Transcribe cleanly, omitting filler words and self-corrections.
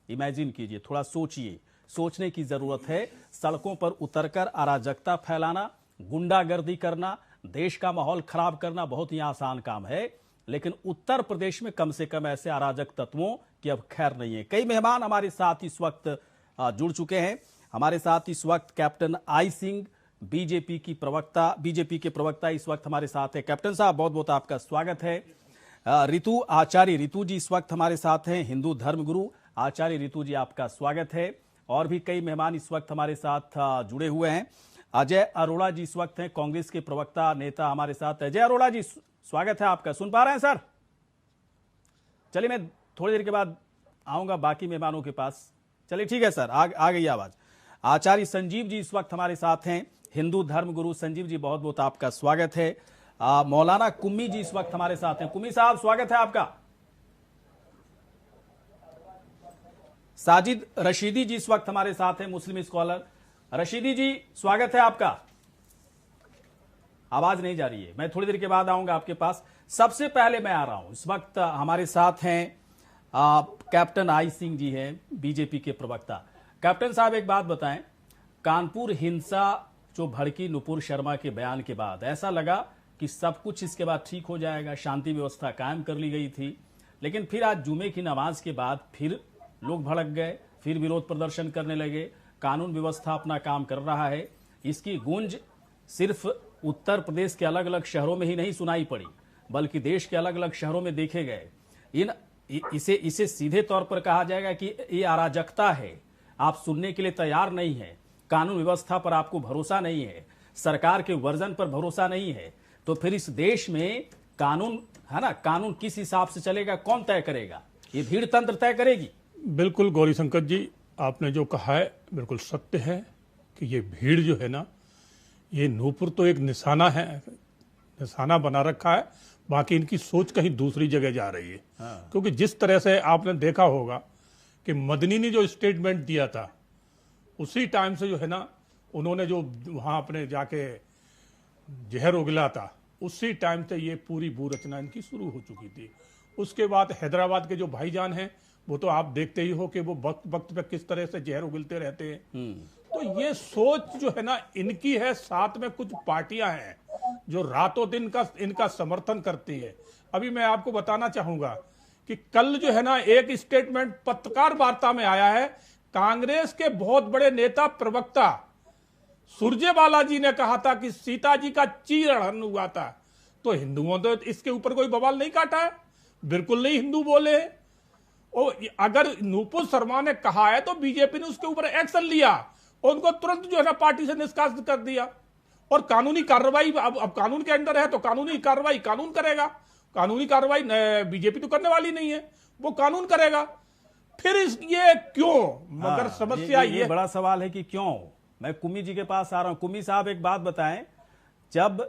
Imagine कीजिए, थोड़ा सोचिए, सोचने की जरूरत है। सड़कों पर उतरकर अराजकता फैलाना, गुंडागर्दी करना, देश का माहौल खराब करना बहुत ही आसान काम है, लेकिन उत्तर प्रदेश में कम से कम ऐसे अराजक तत्वों की अब खैर नहीं है। कई मेहमान हमारे साथ इस वक्त जुड़ चुके हैं। हमारे साथ इस वक्त कैप्टन आई सिंह, बीजेपी के प्रवक्ता इस वक्त हमारे साथ है। कैप्टन साहब, बहुत बहुत आपका स्वागत है। रितु आचार्य, रितु जी इस वक्त हमारे साथ हैं, हिंदू धर्मगुरु आचार्य रितु जी, आपका स्वागत है। और भी कई मेहमान इस वक्त हमारे साथ जुड़े हुए हैं। अजय अरोड़ा जी इस वक्त हैं, कांग्रेस के प्रवक्ता नेता हमारे साथ। अजय अरोड़ा जी, स्वागत है आपका। सुन पा रहे हैं सर? चलिए, मैं थोड़ी देर के बाद आऊंगा बाकी मेहमानों के पास। चलिए ठीक है सर, आ गई आवाज। आचार्य संजीव जी इस वक्त हमारे साथ हैं, हिंदू धर्मगुरु। संजीव जी, बहुत बहुत आपका स्वागत है। मौलाना कुम्मी जी इस वक्त हमारे साथ हैं। कुम्मी साहब, स्वागत है आपका। साजिद रशीदी जी इस वक्त हमारे साथ हैं, मुस्लिम स्कॉलर। रशीदी जी, स्वागत है आपका। आवाज नहीं जा रही है, मैं थोड़ी देर के बाद आऊंगा आपके पास। सबसे पहले मैं आ रहा हूं, इस वक्त हमारे साथ हैं कैप्टन आई सिंह जी हैं, बीजेपी के प्रवक्ता। कैप्टन साहब, एक बात बताएं, कानपुर हिंसा जो भड़की नुपुर शर्मा के बयान के बाद ऐसा लगा कि सब कुछ इसके बाद ठीक हो जाएगा, शांति व्यवस्था कायम कर ली गई थी, लेकिन फिर आज जुमे की नमाज के बाद फिर लोग भड़क गए, फिर विरोध प्रदर्शन करने लगे। कानून व्यवस्था अपना काम कर रहा है। इसकी गूंज सिर्फ उत्तर प्रदेश के अलग अलग शहरों में ही नहीं सुनाई पड़ी, बल्कि देश के अलग अलग शहरों में देखे गए। इसे सीधे तौर पर कहा जाएगा कि ये अराजकता है। आप सुनने के लिए तैयार नहीं है, कानून व्यवस्था पर आपको भरोसा नहीं है, सरकार के वर्जन पर भरोसा नहीं है, तो फिर इस देश में कानून है ना, कानून किस हिसाब से चलेगा, कौन तय करेगा? ये भीड़ तंत्र तय करेगी। बिल्कुल गौरी शंकर जी, आपने जो कहा है बिल्कुल सत्य है कि ये भीड़ जो है ना, ये नूपुर तो एक निशाना है, निशाना बना रखा है, बाकी इनकी सोच कहीं दूसरी जगह जा रही है। हाँ। क्योंकि जिस तरह से आपने देखा होगा कि मदनी ने जो स्टेटमेंट दिया था, उसी टाइम से जो है ना, उन्होंने जो वहां अपने जाके जहर उगला था, उसी टाइम से ये पूरी भू रचना इनकी शुरू हो चुकी थी। उसके बाद हैदराबाद के जो भाईजान हैं, वो तो आप देखते ही हो कि वो वक्त वक्त पे किस तरह से जहर उगलते रहते हैं। तो ये सोच जो है ना इनकी है, साथ में कुछ पार्टियां हैं जो रातों दिन का इनका समर्थन करती है। अभी मैं आपको बताना चाहूंगा कि कल जो है ना एक स्टेटमेंट पत्रकार वार्ता में आया है, कांग्रेस के बहुत बड़े नेता प्रवक्ता सुरजेवाला जी ने कहा था कि सीता जी का चीरहरण हुआ था। तो हिंदुओं ने इसके ऊपर कोई बवाल नहीं काटा है, बिल्कुल नहीं हिंदू बोले। और अगर नुपुर शर्मा ने कहा है तो बीजेपी ने उसके ऊपर एक्शन लिया और उनको तुरंत जो है ना पार्टी से निष्कासित कर दिया। और कानूनी कार्रवाई अब कानून के अंदर है तो कानूनी कार्रवाई कानून करेगा। कानूनी कार्रवाई बीजेपी तो करने वाली नहीं है, वो कानून करेगा। फिर ये क्यों? मगर समस्या ये बड़ा सवाल है कि क्यों। मैं कुम्मी जी के पास आ रहा हूं। कुम्मी साहब, एक बात बताएं, जब